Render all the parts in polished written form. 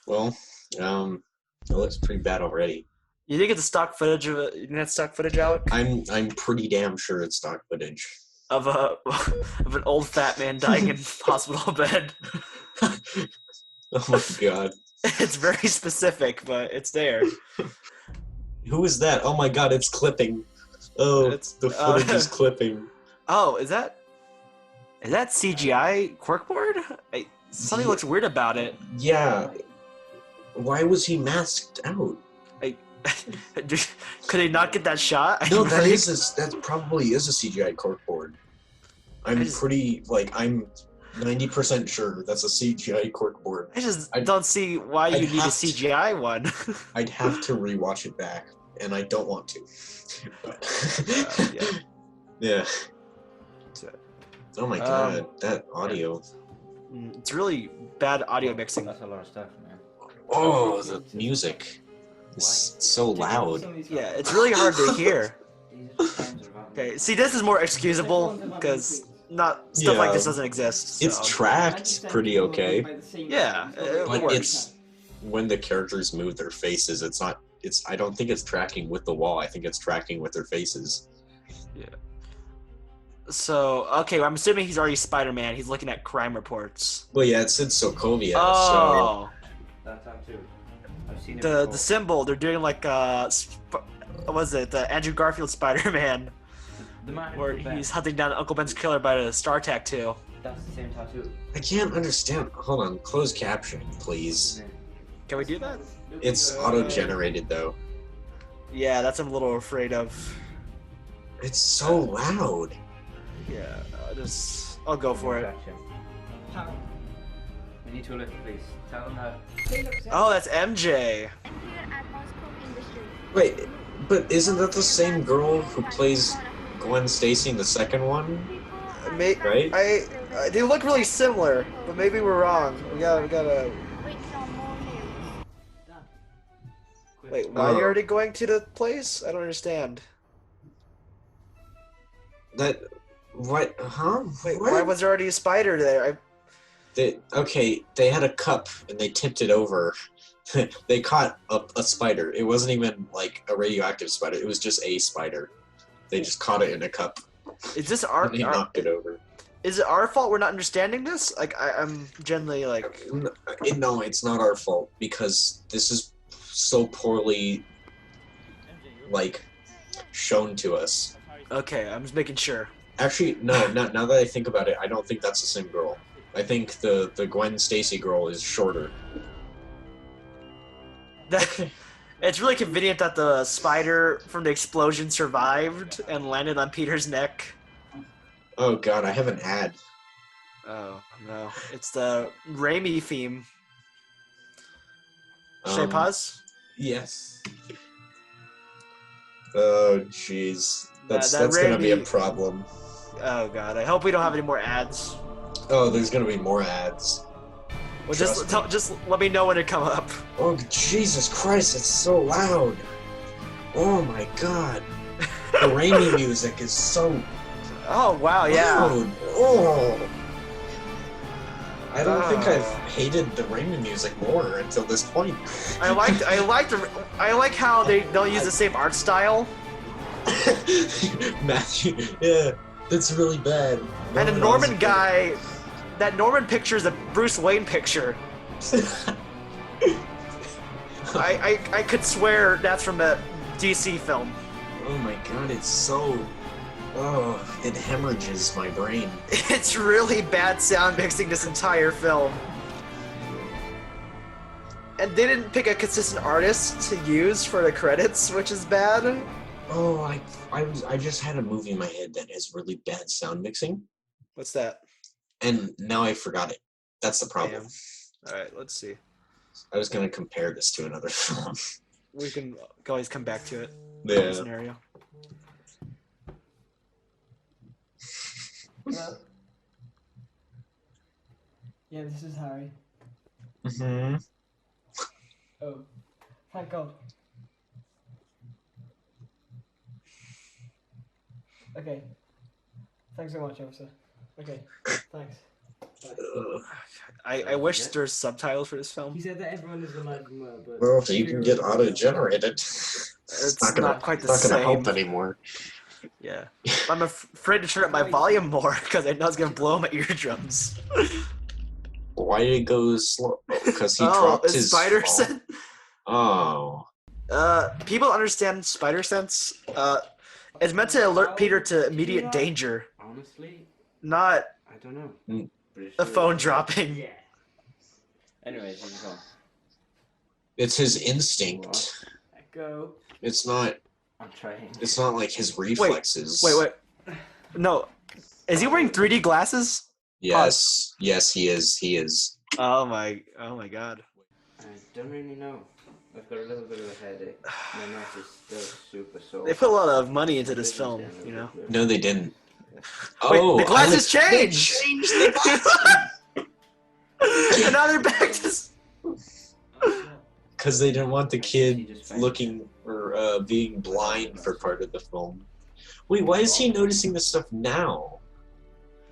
Well, it looks pretty bad already. You think it's stock footage of it? You think that's stock footage, Alec? I'm pretty damn sure it's stock footage. Of a of an old fat man dying in hospital bed. Oh my god. It's very specific, but it's there. Who is that? Oh my god, it's clipping. Oh, It's the footage is clipping. oh, is that CGI corkboard? Something Yeah, looks weird about it. yeah. Why was he masked out? I, could they not get that shot? No, that probably is a CGI corkboard. I'm 90% sure that's a CGI corkboard. I just I'd, don't see why I'd you need a have to, CGI one. I'd have to rewatch it back, and I don't want to. But Yeah. yeah. So, Oh my god, that audio. it's really bad audio mixing. That's a lot of stuff, man. Oh, the music is so loud. Yeah, it's really hard to hear. Okay, see, this is more excusable because not stuff like this doesn't exist. It's so. tracked pretty okay, Yeah, it but works. it's when the characters move their faces, it's not. I don't think it's tracking with the wall. I think it's tracking with their faces. Yeah. So okay, I'm assuming he's already Spider-Man. He's looking at crime reports. Well, yeah, it said Sokovia. Oh, That time too. I've seen it the before. symbol they're doing like what was it? The Andrew Garfield Spider-Man, The man where with the he's bag. hunting down Uncle Ben's killer by the star tattoo. That's the same tattoo. I can't understand. Hold on, closed captioning, please. Can we do that? It's auto-generated though. Yeah, that's I'm a little afraid of. It's so loud. Yeah, I'll go for it. We need to look, please. Tell them that. Oh, that's MJ. Wait, but isn't that the same girl who plays Gwen Stacy in the second one? Right? They look really similar, but maybe we're wrong. We gotta. Wait, why are you already going to the place? I don't understand. That what? Huh? Wait, What? why was there already a spider there? They had a cup and they tipped it over. They caught a spider. It wasn't even like a radioactive spider. It was just a spider. They just caught it in a cup. Is this our? And they knocked it over. Is it our fault we're not understanding this? Like, I'm generally like. No, it's not our fault because this is so poorly like shown to us. Okay, I'm just making sure. Actually, no. Now that I think about it, I don't think that's the same girl. I think the Gwen Stacy girl is shorter. That it's really convenient that the spider from the explosion survived and landed on Peter's neck. Oh god, I have an ad. Oh no, it's the Raimi theme. Should I pause? Yes. Oh jeez, that's that gonna be a Raimi- problem. Oh god, I hope we don't have any more ads. Oh, there's gonna be more ads. Well, Trust me. just let me know when it come up. Oh Jesus Christ, it's so loud. Oh my god, the Raimi music is so Oh wow, yeah. loud. Oh. I don't think Oh. I've hated the Raimi music more until this point. I like how they don't use the same art style. Matthew, yeah, that's really bad. And the Norman guy, that Norman picture is a Bruce Wayne picture. I could swear that's from a DC film. Oh my god, it's so. Oh, it hemorrhages my brain. It's really bad sound mixing this entire film. And they didn't pick a consistent artist to use for the credits, which is bad. Oh, I just had a movie in my head that has really bad sound mixing, What's that? and now I forgot it. That's the problem. Damn. Alright, let's see. I was gonna compare this to another film. We can always come back to it. Yeah. Scenario. Hello? Yeah, this is Harry. Mm-hmm. Oh, thank God. Okay. Thanks so much, officer. Okay, thanks. I wish there's subtitles for this He film. said that everyone is allowed to murder, but... Well, if you can get auto-generated, it's not quite the not gonna help same. anymore. Yeah. I'm afraid to turn up my volume more because I know it's gonna blow my eardrums. Why did it go slow? Because he Oh, dropped is his spider phone. sense? Oh. People understand spider sense. It's meant to alert Peter to immediate danger, Honestly, not I don't know. a phone dropping. Yeah. Anyways, you go. It's his instinct. Go. It's not. I'm trying. It's not like his reflexes. Wait. No. Is he wearing 3D glasses? Yes. Yes, he is. He is. Oh my god. I don't really know. I've got a little bit of a headache. My mouth is still super sore. They put a lot of money into this film, you know. No, they didn't. Wait, Oh, the glasses they changed! changed the glasses! And now they're back to... Because they didn't want the kid looking or being blind for part of the film. Wait, why is he noticing this stuff now?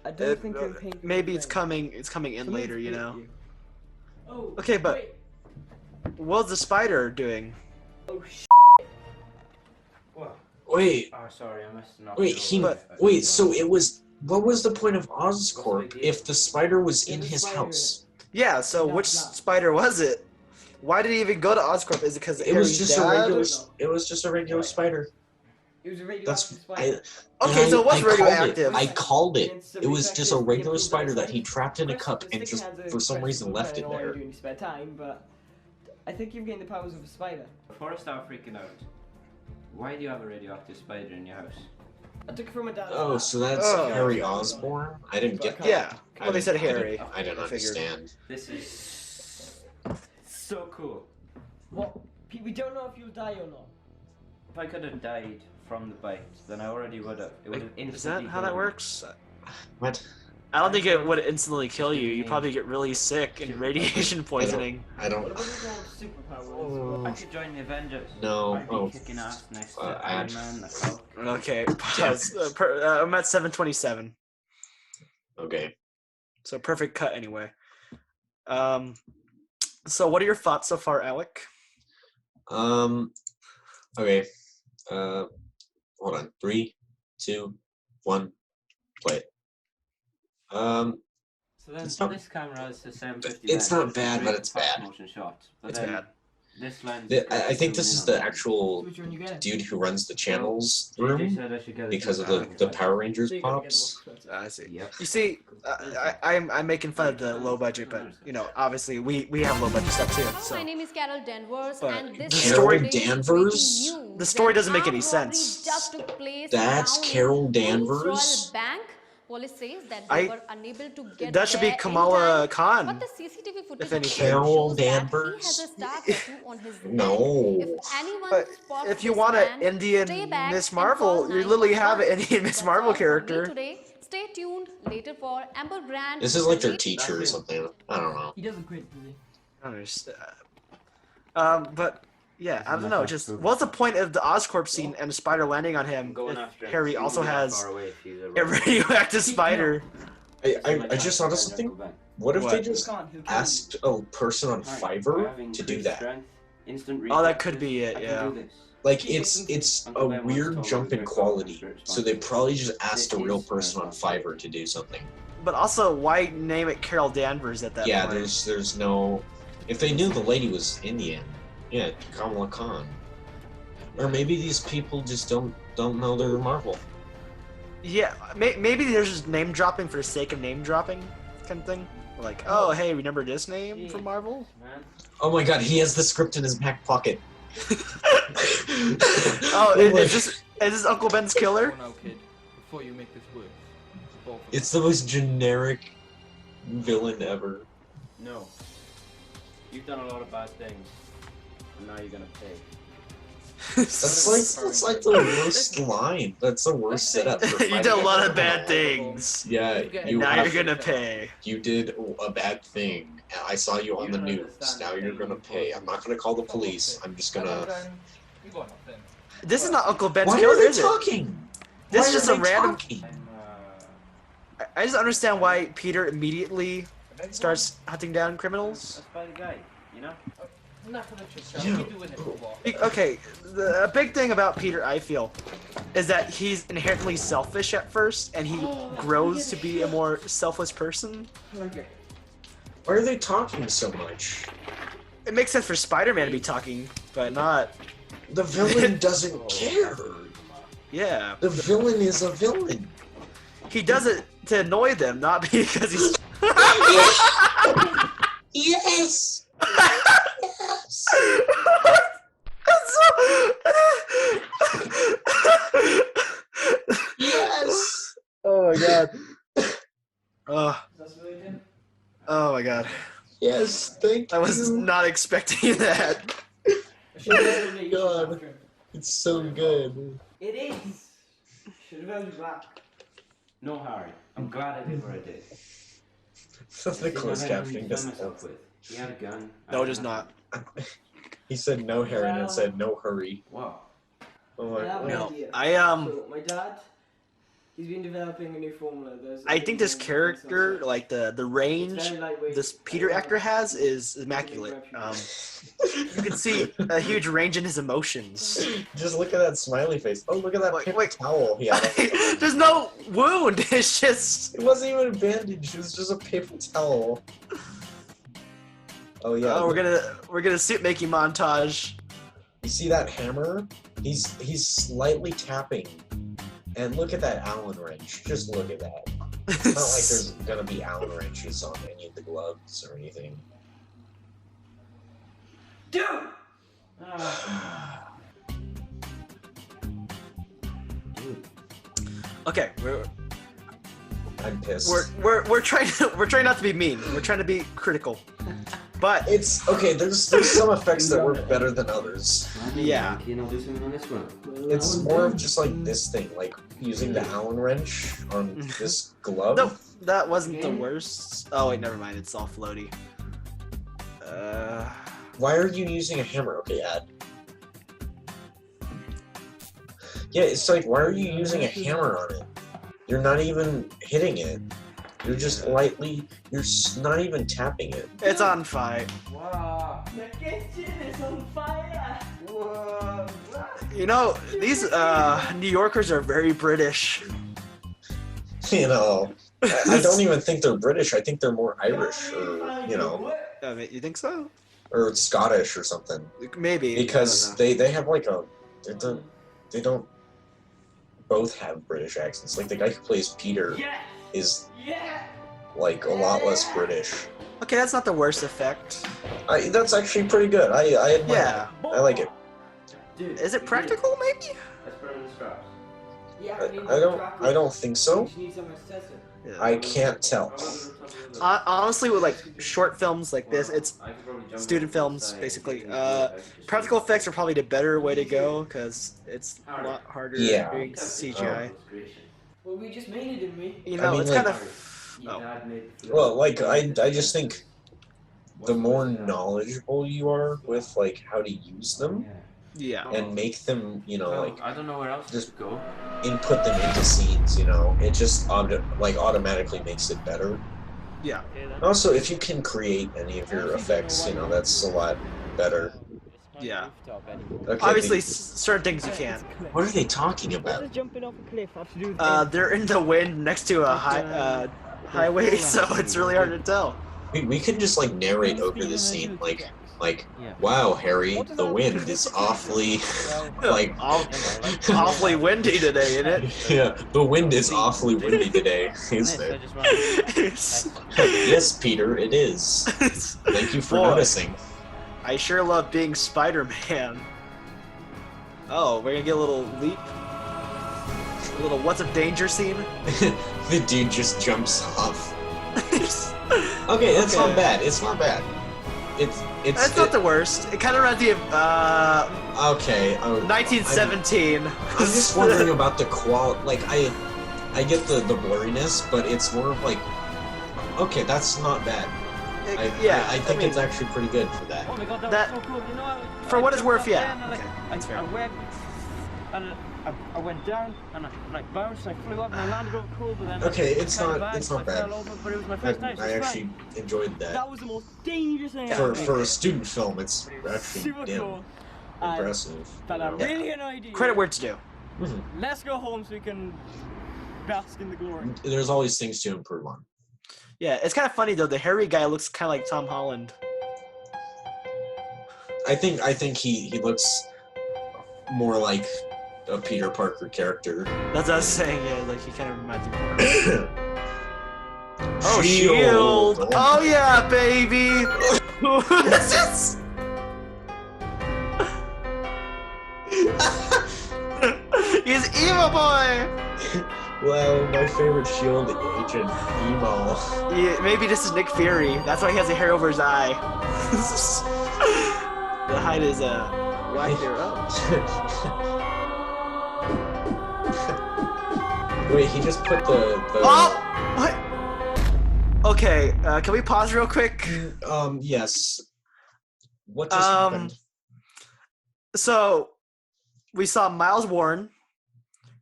I don't think I'm paying... Maybe it's coming in later, you know. Oh, Okay, but wait. what's the spider doing? Oh, What? Wait, Oh, sorry, I must not. wait, so it was... What was the point of Oscorp if the spider was in his house? Yeah, so which spider was it? Why did he even go to Oscorp? Is it because It was just a regular... It was just a regular spider. It was a radioactive That's... spider. Okay, so it was radioactive. I called it. It was just a regular spider that he trapped in a cup and just, for some reason, left it there. Doing spare time, but I think you've gained the powers of a spider. Before I start freaking out, why do you have a radioactive spider in your house? I took it from my dad. Oh, so that's Oh. Harry Osborn? I didn't get that. Yeah. Well, they said Harry. I didn't I figured. understand. This is so cool. What? We don't know if you'll die or not. If I could have died from the bite, then I already would have. It would have instantly. Is that how that killed me. works? What? I don't think it would instantly kill you. You probably get really sick and radiation poisoning. I don't... What about his own superpowers? I could join the Avengers. No. I'd be Oh. kicking ass next to Add. Iron Man, the Hulk. Okay, pause. I'm at 7:27. Okay. So perfect cut anyway. So what are your thoughts so far, Alec? Okay. Hold on. 3, 2, 1, play it. So then It's not- this camera is the 750. It's lens, not bad, great but it's fast bad. motion shots. But It's then bad. This lens. I think this is the actual Which one you get? dude who runs the channels They room said I should get it because of from the Power Rangers So you gotta get pops. more sweater. I see. Yep. You see, I'm making fun of the low budget, but you know, obviously we have low budget stuff too. My So name is Carol Danvers, But and this the is story- today's Danvers? breaking news. The story doesn't make An any armed robbery sense. just took place That's down in Carol Queens Danvers? Royal Bank. Police says that they were unable to get that should be there in Kamala time, Khan. But the CCTV footage if anything. Carol shows that he Danvers? has a star tattoo on his neck. No. If anyone But spots if you this want man, an Indian stay back Miss and Marvel, call you literally have an 911. Indian Miss That's Marvel all for me character. today. Stay tuned later for Amber Grant. This is like their Late- teacher or something. I don't know. He doesn't quit, does he? I understand. But yeah, I don't know. Just what's the point of the Oscorp scene and the spider landing on him Going if after him. Harry He also won't be that has far away if he's a radioactive spider? I just thought of something. What if they What? just Can't, he'll kill you. asked a person on Fiverr to do that? Oh, that could be it, yeah. Like it's a weird jump in quality. So they probably just asked a real person on Fiverr to do something. But also, why name it Carol Danvers at that Yeah, point? there's no. If they knew the lady was Indian, yeah, Kamala Khan. Or maybe these people just don't know they're Marvel. Yeah, maybe there's just name dropping for the sake of name dropping, kind of thing. Like, oh, hey, remember this name from Marvel? Oh my God, he has the script in his back pocket. Oh, is this Uncle Ben's killer? Now, kid, before you make this worse, both of It's the most generic villain ever. No. You've done a lot of bad things, and now you're gonna pay. That's like the worst line. That's the worst setup. For You did a fighting lot a of bad criminal. things. Yeah, you Now have, you're gonna pay. You did a bad thing. I saw you on the news. Now you're gonna pay. I'm not gonna call the police. I'm just gonna. You got nothing. This is not Uncle Ben's Why killer, are they is it? talking? This Why is just are a they random. talking? I just understand why Peter immediately starts hunting down criminals. That's by the guy, you know? Not for the yourself. Yeah. You're doing it for what? Okay, a big thing about Peter, I feel, is that he's inherently selfish at first, and he grows to be a more selfless person. Why are they talking so much? It makes sense for Spider-Man to be talking, but not... The villain doesn't care. Yeah. The villain is a villain. He does it to annoy them, not because he's... Yes! Yes! Oh my god. Oh my god. Yes, thank you. I was not expecting that. God, it's so good. It is. Should have held you back. No, Harry. I'm glad I did what I did. The closed captioning doesn't myself help. with. He had a gun. No, it is not. He said no, Harry, and it said no hurry. Wow. I'm like, I have an No, idea. I So my dad, he's been developing a new formula. I think this character, like the range this Peter actor has, is immaculate. You can see a huge range in his emotions. just look at that smiley face. Oh, look at that paper towel he had. There's no wound. It's just. It wasn't even a bandage. It was just a paper towel. Oh yeah. Oh, we're gonna suit making montage. You see that hammer? He's slightly tapping. And look at that Allen wrench. Just look at that. It's not like there's gonna be Allen wrenches on any of the gloves or anything. Dude! Okay, I'm pissed. we're trying not to be mean. We're trying to be critical. But It's okay. There's some effects that work better than others. Yeah. You know, do something on this one. It's more of just like this thing, like using the Allen wrench on this glove. no, that wasn't the worst. Oh wait, never mind. It's all floaty. Why are you using a hammer? Okay, Ad. Yeah, it's like, why are you using a hammer on it? You're not even hitting it. You're just lightly, not even tapping it. It's on fire. Wow. The kitchen is on fire! Whoa. You know, these New Yorkers are very British. You know, I don't even think they're British. I think they're more Irish or, you know, I mean, you think so? or Scottish or something. Maybe. Because they have like a, they don't both have British accents. Like the guy who plays Peter Yeah! is Yeah! like a lot less British. Okay, that's not the worst effect. That's actually pretty good. I admire Yeah. it. I like it. Dude, Is it practical, maybe? Let's put it in the scraps. Yeah, I don't think so. You need someone to test it. I can't tell. Honestly, with like short films like this, it's student films basically. Practical effects are probably the better way to go because it's a lot harder Yeah. doing CGI. Well, we just made it, didn't we? You know, mean, it's like- kind of. Oh. Well, like I just think the more knowledgeable you are with like how to use them Yeah. and make them, you know, like I don't know where else just to go. input them into scenes, you know, it just automatically makes it better. Yeah. Also, if you can create any of your effects, you know, that's a lot better. Yeah. Okay, Obviously, certain things you can't. what are they talking about? jumping off a cliff have to do with They're in the wind next to a highway, so it's really hard to tell. We could just like narrate over the scene, like, wow, Harry, the wind is awfully, like, Awfully windy today, isn't it? yeah, the wind is awfully windy today, isn't it? Yes, Peter, it is. Thank you for Boy. noticing. I sure love being Spider-Man. Oh, we're gonna get a little leap. A little what's a danger scene. The dude just jumps off. Okay, that's not bad. It's not bad. That's not the worst. It kind of reminds me of Okay. 1917. I'm just wondering about the quality. Like, I get the blurriness, but it's more of like, okay, that's not bad. I think it's actually pretty good for that. Oh my god, that- was so cool. You know, for what it's worth, yeah. Okay, that's fair. I went and I went down and I like bounced, and I flew up and I landed over cool, but then Okay, it's kinda not I bad. fell over, but it was my first time, so I it's actually fine. enjoyed that. That was the most dangerous thing I ever did. For a student film, it's actually Super damn cool. impressive. But I'm really annoyed. Credit where it's due. Let's go home so we can bask in the glory. There's always things to improve on. Yeah, it's kind of funny though. The hairy guy looks kind of like Tom Holland. I think he looks more like a Peter Parker character. That's what I was saying. Yeah, like he kind of reminds me more. Oh, Shield. Shield! Oh yeah, baby! Who is this? He's Emo Boy! Well, my favorite Shield agent, Emo. Yeah, maybe this is Nick Fury. That's why he has a hair over his eye. The hide is wide there. Wait, he just put the Oh! What? Okay, can we pause real quick? Yes. What just happened? So, we saw Miles Warren,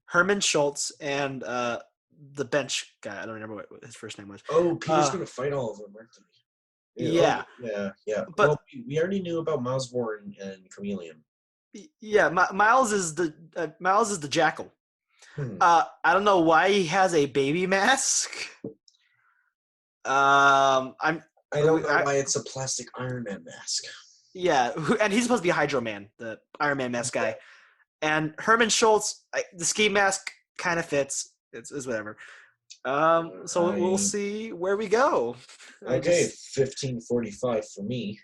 Herman Schultz, and the bench guy. I don't remember what his first name was. Oh, Peter's gonna fight all of them, aren't they? Yeah. Yeah. But well, we already knew about Miles Warren and Chameleon. yeah, Miles is the Jackal. I don't know why he has a baby mask. I don't know why it's a plastic Iron Man mask. Yeah, and he's supposed to be Hydro Man, the Iron Man mask guy. And Herman Schultz, the ski mask kind of fits. It's whatever. So we'll see where we go. Okay, 15:45 for me.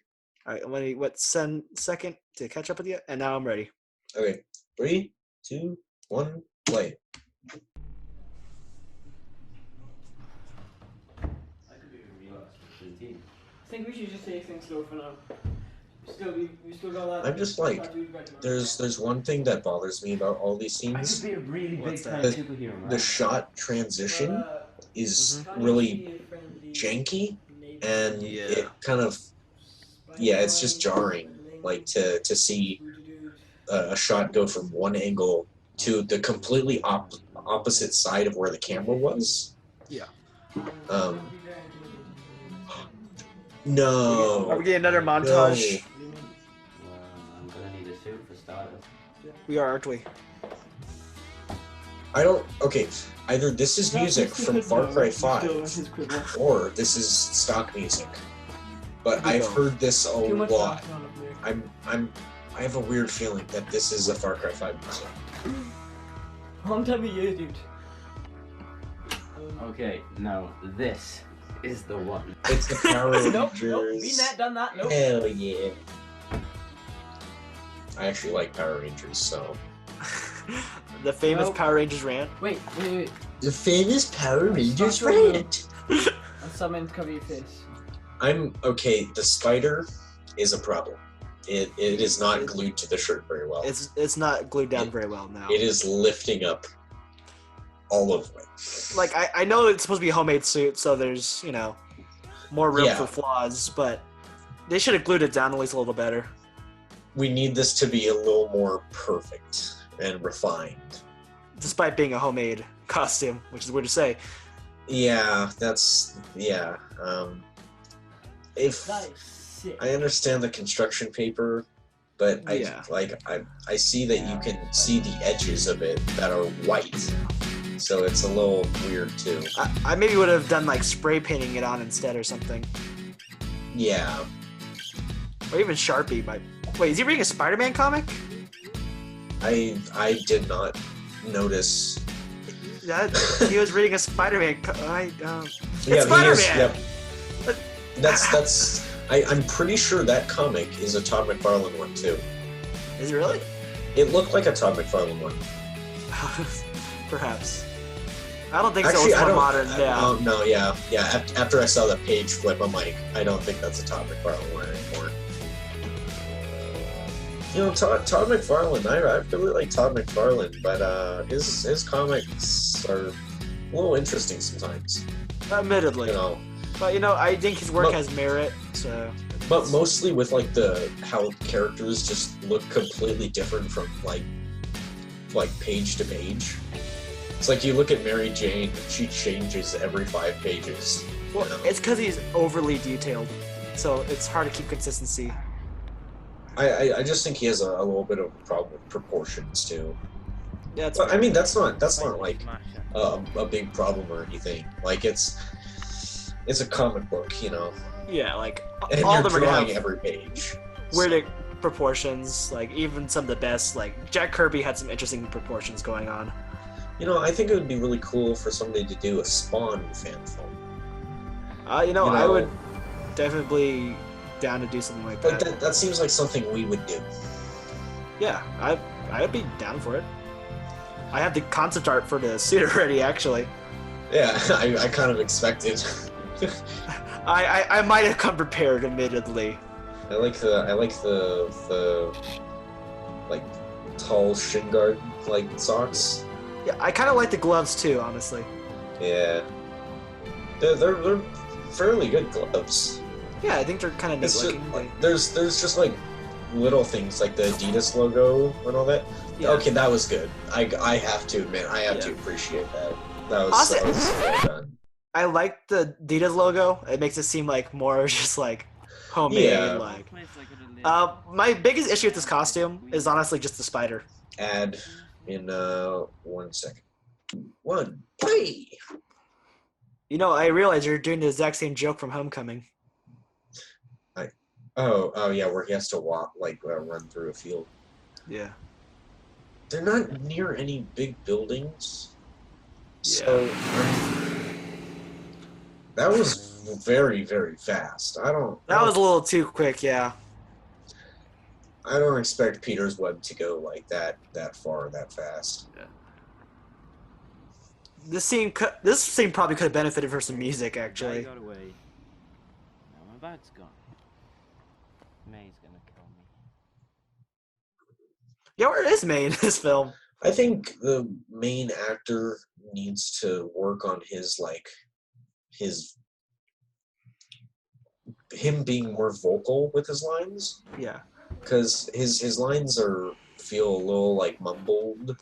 All right, send second to catch up with you, and now I'm ready. Okay, 3, 2, 1, play. I think we should just take things slow for now. We still got that. I'm just like, there's one thing that bothers me about all these scenes. be a really big time The, superhero, man. the shot transition is really janky, and it kind of, it's just jarring. Like to see a shot go from one angle to the completely opposite side of where the camera was. Yeah. No. Are we getting another montage? I'm gonna need a suit for starters. We are, aren't we? I don't. Okay, either this is music from Far Cry 5, or this is stock music. But I've heard this a lot. I have a weird feeling that this is a Far Cry 5 music. Long time of year, dude. Okay, no, this is the one. It's the Power Rangers. Nope, been that, done that, nope. Hell yeah. I actually like Power Rangers, so. The famous Power Rangers rant. Wait. The famous Power Rangers Stop your rant. And someone cover your face. The spider is a problem. It is not glued to the shirt very well. It's not glued down very well now. It is lifting up all of it. Like I know it's supposed to be a homemade suit, so there's more room for flaws, but they should have glued it down at least a little better. We need this to be a little more perfect and refined. Despite being a homemade costume, which is weird to say. Yeah, if I understand the construction paper, but I see that you can see the edges of it that are white, so it's a little weird too. I maybe would have done like spray painting it on instead or something. Yeah. Or even Sharpie. Wait, is he reading a Spider-Man comic? I did not notice. He was reading a Spider-Man. It's Spider-Man. Yep. That's. I'm pretty sure that comic is a Todd McFarlane one too. Is it really? It looked like a Todd McFarlane one. Perhaps. I don't think Actually, so. It's more modern. No, yeah. After I saw the page flip, I'm like, I don't think that's a Todd McFarlane one anymore. Todd McFarlane. I really like Todd McFarlane, but his comics are a little interesting sometimes. Admittedly. But I think his work has merit. So. But mostly with how characters just look completely different from like page to page. It's like you look at Mary Jane, and she changes every 5 pages. Well, you know? it's because he's overly detailed, so it's hard to keep consistency. I just think he has a little bit of a problem with proportions too. Yeah, it's But I fair. mean, that's not like a big problem or anything. Like it's a comic book, you know. Yeah, like And all you're of them are gonna drawing have every page. weird proportions. Like even some of the best, like Jack Kirby had some interesting proportions going on. You know, I think it would be really cool for somebody to do a Spawn fan film. I would definitely down to do something like Like that. that seems like something we would do. Yeah, I'd be down for it. I have the concept art for the suit already, actually. Yeah, I kind of expected. I might have come prepared, admittedly. I like the like tall shin guard like socks. Yeah, I kind of like the gloves too, honestly. Yeah, they're fairly good gloves. Yeah, I think they're kind of neat It's just, looking. like, there's just like little things like the Adidas logo and all that. Yeah. Okay, that was good. I have to admit, I have to appreciate that. That was so well done. I like the Adidas logo. It makes it seem like more just like homemade. Yeah. Like, my biggest issue with this costume is honestly just the spider. Add in 1 second. 1 play. You know, I realize you're doing the exact same joke from Homecoming. Oh yeah, where he has to walk run through a field. Yeah. They're not near any big buildings, so that was very, very fast. That was a little too quick, yeah. I don't expect Peter's web to go like that far, that fast. Yeah. This scene probably could have benefited from some music, actually. Got away. Now my bag's gone. May's gonna kill me. Yeah, where is May in this film? I think the main actor needs to work on him being more vocal with his lines, Yeah. because his lines feel a little like mumbled.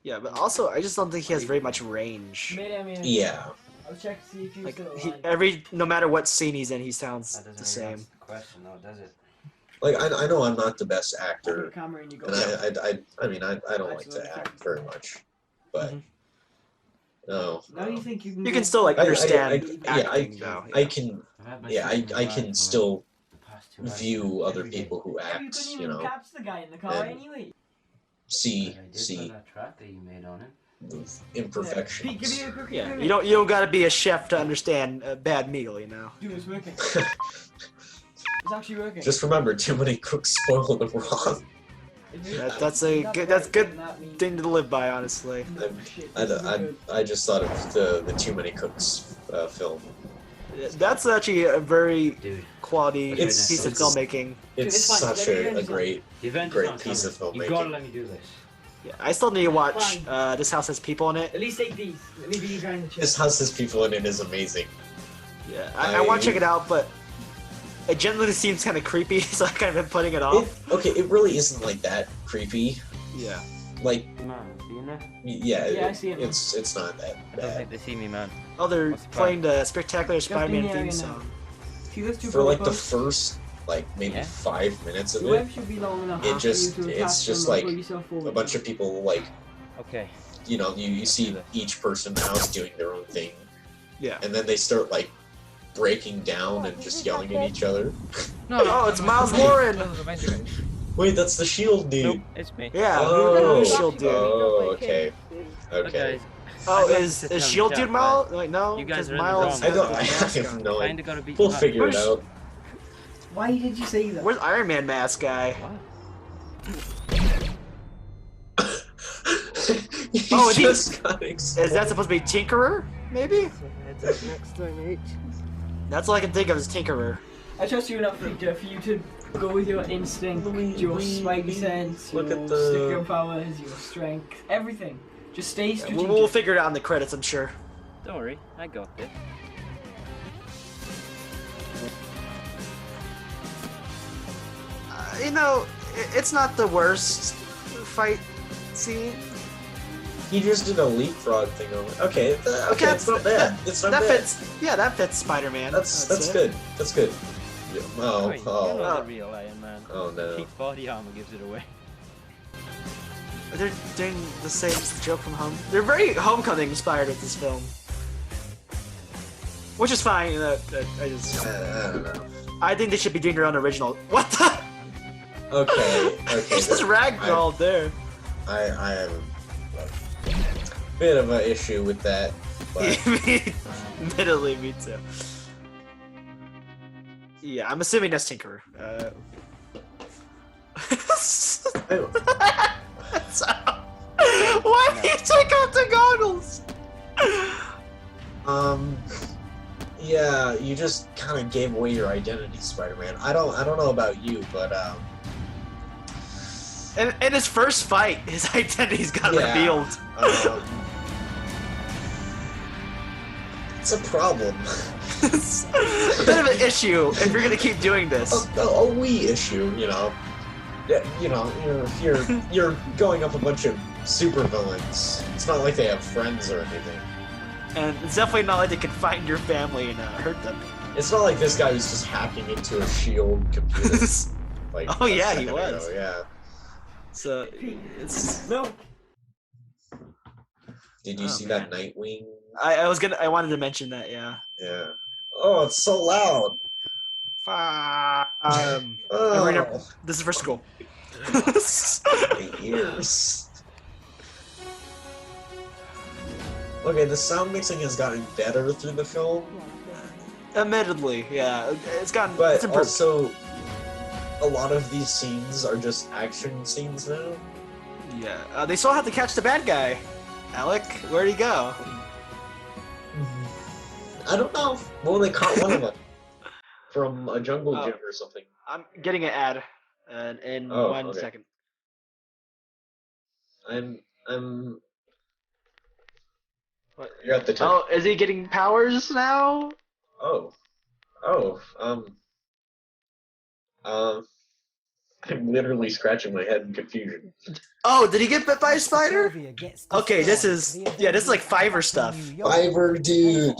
Yeah, but also I just don't think he has very much range. Yeah. I'll check to see if you Like still alive. no matter what scene he's in, he sounds That doesn't the really same. answer the question, though, does it? Like I know I'm not the best Put actor, the camera in, you go. and I mean I don't like to act very much, but no. Now you think you can. You go can still like I- understand I- yeah, acting though. I can I've had my yeah shit in the I bag can for still the past 2 hours. view other Every day. people who You act, couldn't you even know, catch the guy in the car and- anyway. see But I did for that track that you made on it. the Pete, imperfections. give me a cookie. Yeah, you don't gotta be a chef to understand a bad meal, you know. Dude, it's working. It's actually working. Just remember, too many cooks spoil the raw. That's a good thing to live by, honestly. I just thought of the Too Many Cooks film. That's actually a very Dude, quality It's- piece of it's- filmmaking. It's it's fine. such Let me a finish great. the event Great is not piece of coming. filmmaking. You gotta let me do this. Yeah, I still need to watch Fine. This House Has People in It. At least take these. Let me be you guy in the chair. This House Has People in It is amazing. Yeah, I want to check it out, but it generally seems kind of creepy, so I've kind of been putting it off. It really isn't like that creepy. Yeah. Like Man, see in there? yeah, Yeah, I see it. it's not that I don't bad. think they see me, man. Oh, they're What's the playing the Spectacular Just in Spider-Man the theme area song. now. See those two For like the posts? first maybe Yeah. 5 minutes of The it, web should be long enough. it for just- you to it's attach just them and like pull yourself forward. a bunch of people Okay. you see each person in the house doing their own thing, Yeah. and then they start breaking down and just yelling at each other. Oh, it's Miles Warren! Wait, that's the Shield dude. Nope, it's me. Yeah, Oh, Shield Dude. oh, okay, Look, okay. guys, Oh, I got is to sit Shield down Dude chat, Miles? Wait, no, You guys because are in the Miles. wrong. I don't. I has a mask have on. no Kinda idea. gotta beat We'll you up. figure it Where's- out. Why did you say that? Where's Iron Man mask guy? Oh, is he he- just got Is that supposed to be Tinkerer? Maybe? That's all I can think of is Tinkerer. I trust you enough, Peter, for you to go with your instinct, your spidey sense, Look your at the- sticker powers, your strength, everything. Just stay strategic. We'll figure it out in the credits, I'm sure. Don't worry, I got this. You know, it's not the worst fight scene. He just did a leapfrog thing over. Okay, okay, it's not bad. It's not that bad. fits. Yeah, that fits Spider-Man. That's it. good. That's good. Yeah. Oh, You're not oh, the real Iron Man. oh no. Peak body armor gives it away. They're doing the same joke from Home. They're very Homecoming inspired with this film, which is fine. I don't know. I think they should be doing their own original. What the? Okay. He's just ragdolled there. I have a bit of an issue with that. But Admittedly, me too. Yeah, I'm assuming that's Tinkerer. Why did you take off the goggles? Yeah, you just kind of gave away your identity, Spider-Man. I don't know about you, but In his first fight, his identity's got revealed. It's a problem. It's a bit of an issue if you're gonna keep doing this. A wee issue, you know. Yeah, you know, if you're going up a bunch of supervillains, it's not like they have friends or anything. And it's definitely not like they can find your family and hurt them. It's not like this guy was just hacking into a SHIELD computer. Like, Oh a yeah, he second was. ago, yeah. So it's No. Did you see that Nightwing? I wanted to mention that, yeah. Yeah. Oh, it's so loud. Marina, this is for school. My ears. Okay, the sound mixing has gotten better through the film, Admittedly, yeah, it's gotten. but it's improved. also a lot of these scenes are just action scenes now. Yeah, they still have to catch the bad guy. Alec, where'd he go? I don't know. Well, they caught one of them from a jungle gym or something. I'm getting an ad in 1 second. I'm. What? You're at the top. Oh, is he getting powers now? I'm literally scratching my head in confusion. Oh, did he get bit by a spider? Okay, this is like Fiverr stuff. Fiverr, dude.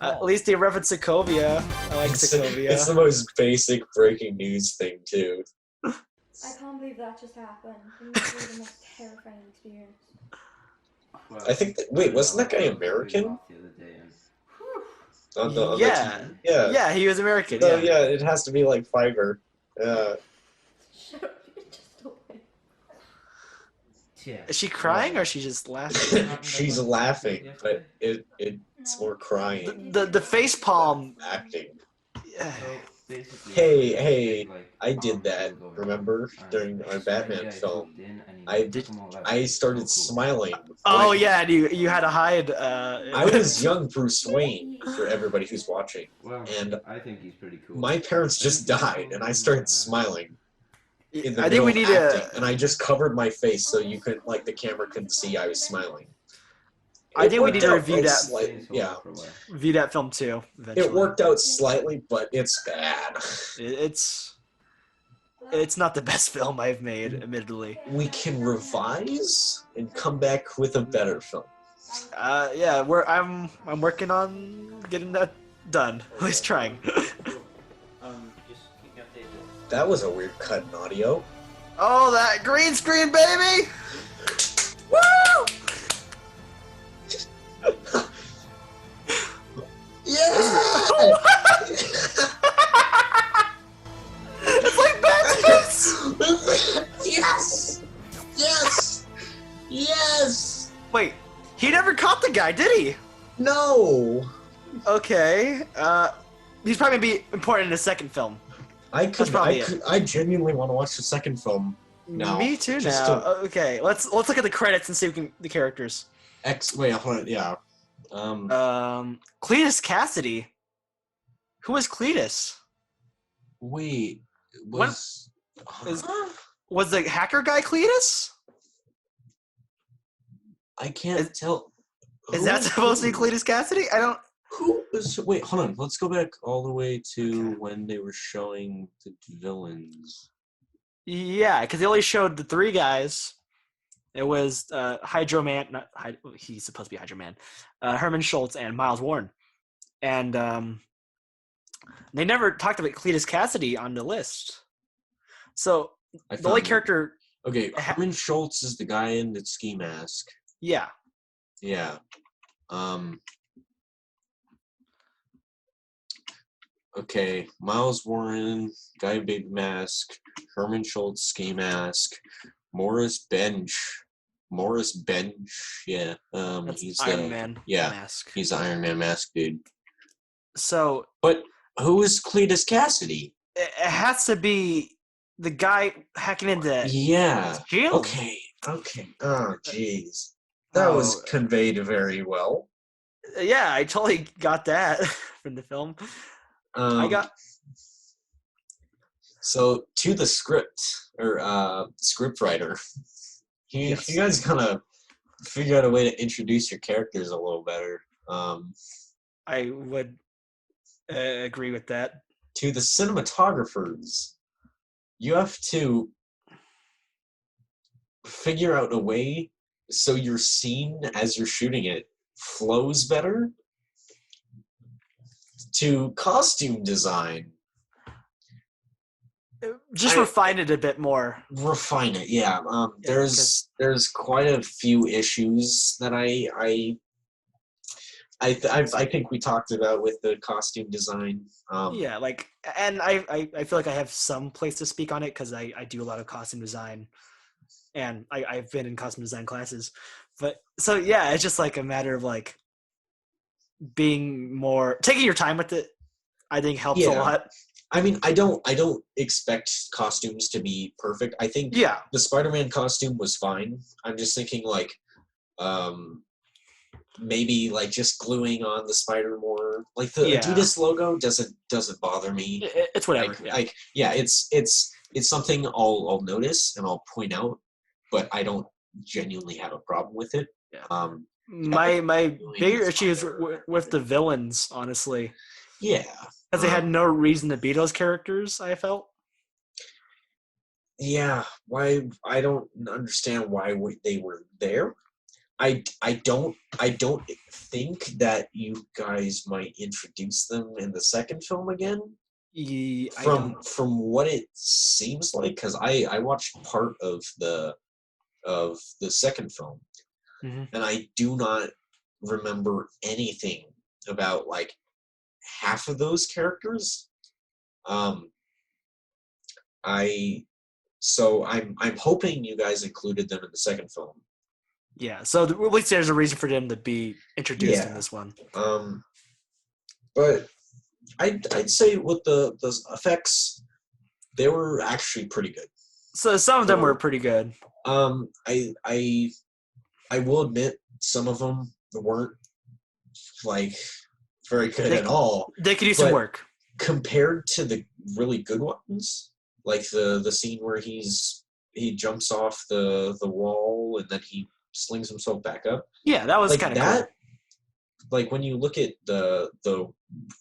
At least they reference Sokovia. I like Sokovia. It's the most basic breaking news thing too. I can't believe that just happened. It must be the most terrifying experience. I think. Wait, wasn't that guy American? On the Yeah, he was American. So, yeah, it has to be like Fiverr. Shut up, you're just open. Is she crying or is she just laughing? She's laughing, but it's more crying. The face palm. Acting. Yeah. Hey, I did that, remember? During our Batman film. I started smiling. Oh yeah, and you had to hide. I was young Bruce Wayne, for everybody who's watching. And I think he's pretty cool. my parents just died, and I started smiling. In the I think we middle need of acting, to. and I just covered my face so you could, like, the camera couldn't see I was smiling. I think we need to It worked review out that. slightly, yeah. Review that film too. Eventually. It worked out slightly, but it's bad. It's not the best film I've made, admittedly. We can revise and come back with a better film. Yeah, I'm working on getting that done. At least trying. Just keep me updated. That was a weird cut in audio. Oh, that green screen, baby! Woo! Yeah! It's like Batman's! Yes! Yes! Yes! Wait, he never caught the guy, did he? No! Okay. He's probably gonna be important in the second film. I probably genuinely want to watch the second film now. Me too. Just Now. Okay, let's look at the credits and see the characters. Wait, hold on. Yeah. Cletus Cassidy. Who is Cletus? Wait. Was the hacker guy Cletus? I can't tell. Is that supposed to be Cletus Cassidy? I don't. Who is? Wait, hold on. Let's go back all the way to when they were showing the villains. Yeah, because they only showed the three guys. It was Hydro Man. He's supposed to be Hydro Man. Herman Schultz and Miles Warren, and they never talked about Cletus Cassidy on the list. So the only character. Okay, Herman Schultz is the guy in the ski mask. Yeah. Yeah. Okay, Miles Warren, guy in baby mask, Herman Schultz ski mask, Morris Bench, yeah. That's Iron Man mask. He's the Iron Man mask dude. So, but who is Cletus Cassidy? It has to be the guy hacking into Jill. Okay. Oh, jeez. That was conveyed very well. Yeah, I totally got that from the film. So to the script or script writer, you guys kind of figure out a way to introduce your characters a little better. I would agree with that. To the cinematographers, you have to figure out a way so your scene as you're shooting it flows better. To costume design, just refine it a bit more. Refine it, yeah. There's quite a few issues that I think we talked about with the costume design. And I feel like I have some place to speak on it because I do a lot of costume design, and I've been in costume design classes. But so yeah, it's just like a matter of like being more taking your time with it. I think helps a lot. I mean, I don't expect costumes to be perfect. I think the Spider-Man costume was fine. I'm just thinking like maybe like just gluing on the spider more. Like the Adidas logo doesn't bother me. It's whatever. It's something I'll notice and I'll point out, but I don't genuinely have a problem with it. Yeah. My bigger issue is with the villains, honestly. Yeah. Because they had no reason to be those characters, I felt. Yeah. Why? I don't understand why they were there. I don't think that you guys might introduce them in the second film again. From what it seems like, because I watched part of the second film, and I do not remember anything about like half of those characters. I'm hoping you guys included them in the second film. Yeah, so at least there's a reason for them to be introduced in this one. But I'd say with the effects, they were actually pretty good. So some of them were pretty good. I will admit some of them weren't like very good at all. They could use some work compared to the really good ones, like the scene where he jumps off the wall and then he slings himself back up. Yeah, that was like kind of cool. Like when you look at the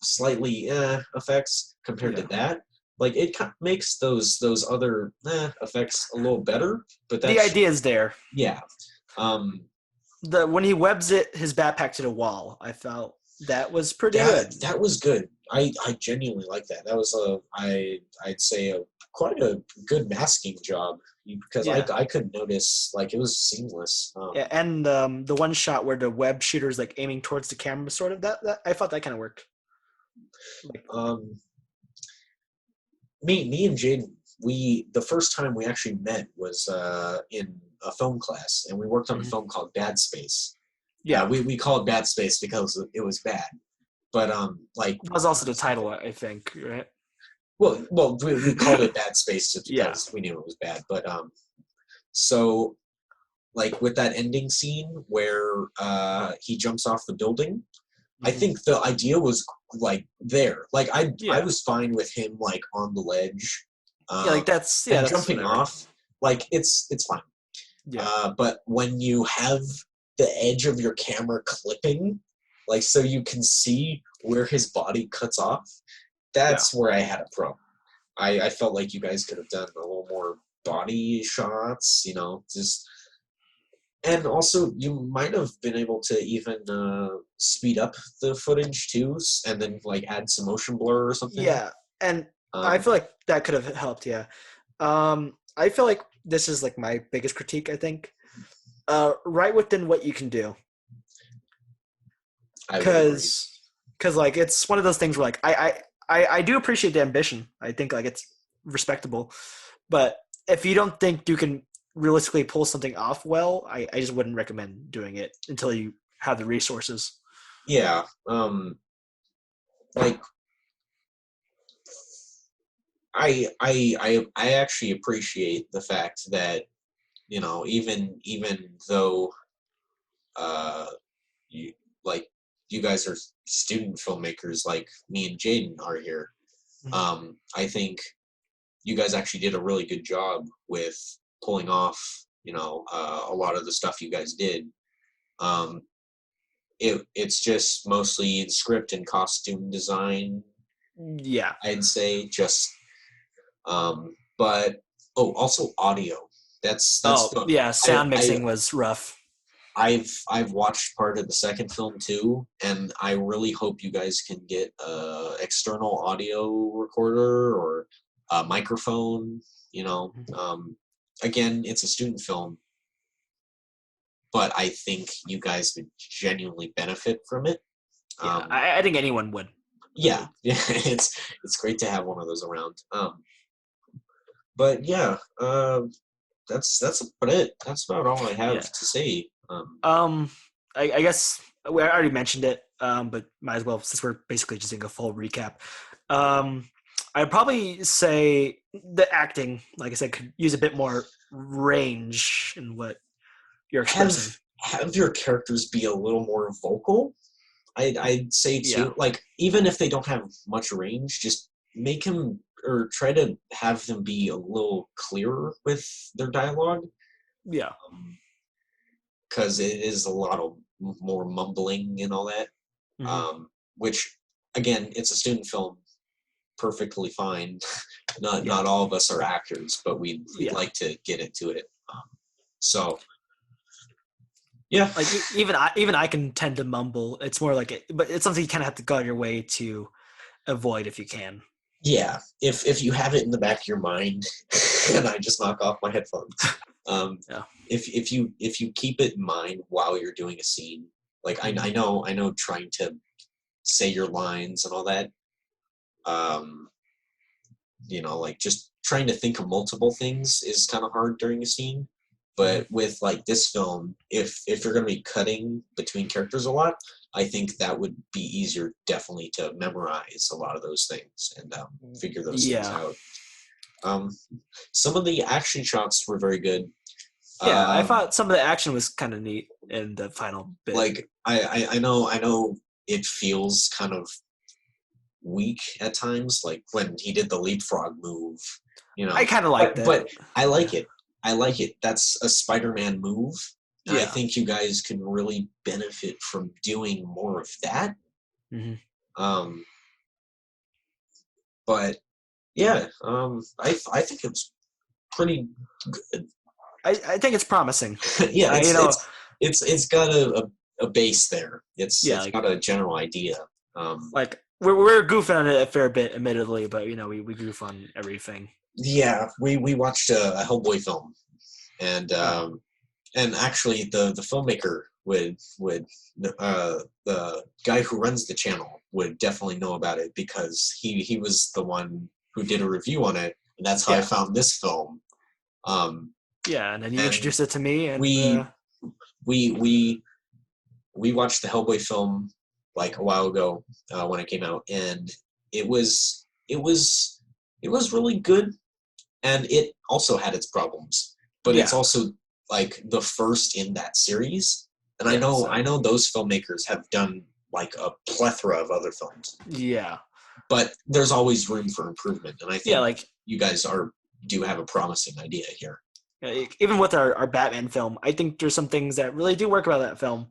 slightly effects compared to that, like it kind of makes those other effects a little better. But the idea is there. Yeah. When he webs his backpack to the wall, I felt that was pretty good. That was good. I genuinely like that. That was I'd say quite a good masking job because I couldn't notice, like it was seamless. And the one shot where the web shooter is like aiming towards the camera, sort of that I thought that kind of worked. Me and Jaden, the first time we actually met was in a film class, and we worked on a film called Bad Space. Yeah, we call it Bad Space because it was bad, but like that was also the title, I think, right? Well, we called it Bad Space just because we knew it was bad. But so like with that ending scene where he jumps off the building, I think the idea was like there. Like I was fine with him like on the ledge. Like that's jumping off. Like it's fine. Yeah. But when you have the edge of your camera clipping, like so you can see where his body cuts off, that's where I had a problem. I felt like you guys could have done a little more body shots, just And also, you might have been able to even speed up the footage too, and then like add some motion blur or something. Yeah, and I feel like that could have helped. Yeah, I feel like this is like my biggest critique. I think right within what you can do, because like it's one of those things where like I do appreciate the ambition. I think like it's respectable, but if you don't think you can realistically pull something off well, I just wouldn't recommend doing it until you have the resources. Yeah. Like I actually appreciate the fact that, you know, even though you like you guys are student filmmakers like me and Jaden are here, I think you guys actually did a really good job with pulling off, you know, a lot of the stuff you guys did. It's just mostly script and costume design. Yeah, I'd say just, but also audio. That's sound mixing was rough. I've watched part of the second film too, and I really hope you guys can get a external audio recorder or a microphone. You know, again, it's a student film, but I think you guys would genuinely benefit from it. Yeah, I think anyone would. Yeah, it's great to have one of those around. But yeah, that's about it. That's about all I have to say. I guess I already mentioned it, but might as well since we're basically just doing a full recap. I'd probably say the acting, like I said, could use a bit more range in what you're expressing. Have your characters be a little more vocal. I'd say too. Yeah. Like even if they don't have much range, just make them or try to have them be a little clearer with their dialogue. Yeah. Because it is a lot of more mumbling and all that. Which again, it's a student film, perfectly fine. Not all of us are actors, but we'd like to get into it. So yeah, like even I can tend to mumble. It's more like but it's something you kind of have to go out of your way to avoid if you can. Yeah, if you have it in the back of your mind, and I just knock off my headphones. If you keep it in mind while you're doing a scene, like I know trying to say your lines and all that, you know, like just trying to think of multiple things is kind of hard during a scene. But with like this film, if you're going to be cutting between characters a lot, I think that would be easier definitely to memorize a lot of those things and figure those things out. Some of the action shots were very good. Yeah, I thought some of the action was kind of neat in the final bit. Like I know it feels kind of weak at times, like when he did the leapfrog move. You know, I kind of like that, but I like it. I like it. That's a Spider-Man move. And I think you guys can really benefit from doing more of that. But yeah, I think it's pretty good. I think it's promising. Yeah, it's got a base there. It's got a general idea. Like we're goofing on it a fair bit, admittedly, but you know we goof on everything. Yeah, we watched a Hellboy film, and actually the filmmaker would the guy who runs the channel would definitely know about it because he was the one who did a review on it, and that's how I found this film. And then you introduced it to me, and we watched the Hellboy film like a while ago when it came out, and it was really good, and it also had its problems, but it's also like the first in that series, and I know those filmmakers have done like a plethora of other films. Yeah, but there's always room for improvement, and I think like you guys do have a promising idea here. Even with our Batman film, I think there's some things that really do work about that film,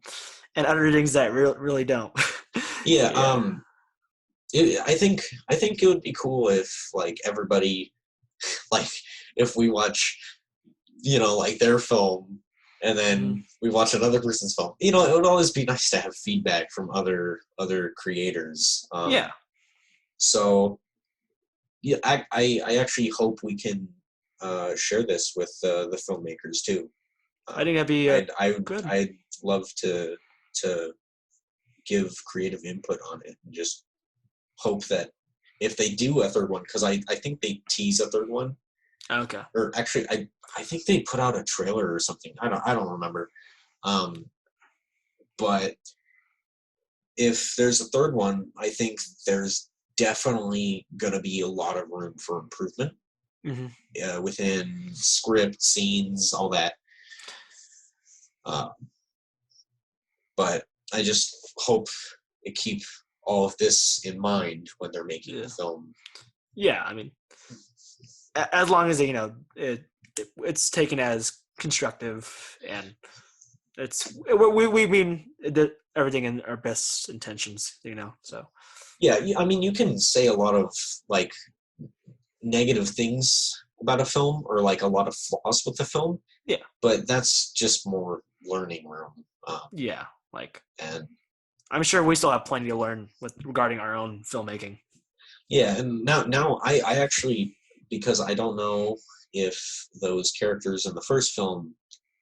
and other things that really don't. I think it would be cool if like everybody, like if we watch, you know, like their film and then we watch another person's film. You know, it would always be nice to have feedback from other creators. Yeah. So, yeah, I actually hope we can share this with the filmmakers too. I think that'd be good. I'd love to give creative input on it and just hope that if they do a third one, because I think they tease a third one. Okay. Or actually, I think they put out a trailer or something. I don't remember. But if there's a third one, I think there's definitely going to be a lot of room for improvement within script, scenes, all that. But I just hope they keep all of this in mind when they're making the film. Yeah, I mean, as long as it's taken as constructive and we mean everything in our best intentions, so. Yeah, I mean, you can say a lot of like negative things about a film or like a lot of flaws with the film. Yeah, but that's just more learning room. And I'm sure we still have plenty to learn regarding our own filmmaking. Yeah, and now I actually, because I don't know if those characters in the first film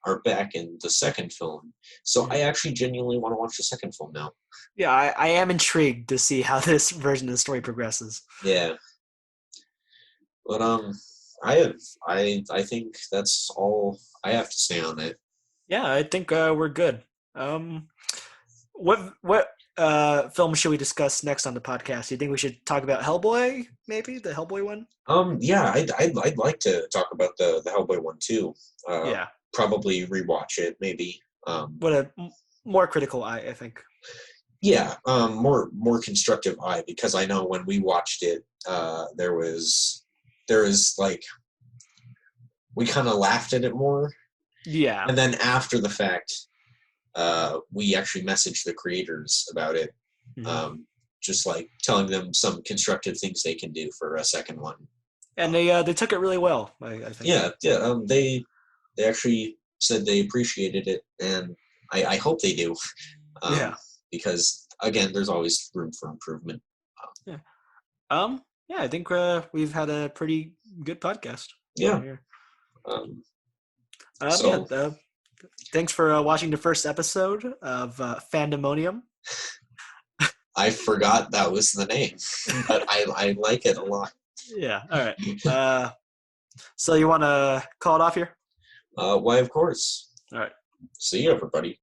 are back in the second film, so I actually genuinely want to watch the second film now. Yeah, I am intrigued to see how this version of the story progresses. Yeah, but I think that's all I have to say on it. Yeah, I think we're good. What film should we discuss next on the podcast? Do you think we should talk about Hellboy, maybe the Hellboy one? Yeah, I'd like to talk about the Hellboy one too. Probably rewatch it, maybe. What a more critical eye, I think. Yeah, more constructive eye, because I know when we watched it, there was like, we kind of laughed at it more. Yeah. And then after the fact, we actually messaged the creators about it, just like telling them some constructive things they can do for a second one. And they took it really well, I think. Yeah. They actually said they appreciated it, and I hope they do. Because again, there's always room for improvement. I think we've had a pretty good podcast. Yeah. Thanks for watching the first episode of Fandomonium. I forgot that was the name, but I like it a lot. Yeah. All right. So you want to call it off here? Why, of course. All right. See you, everybody.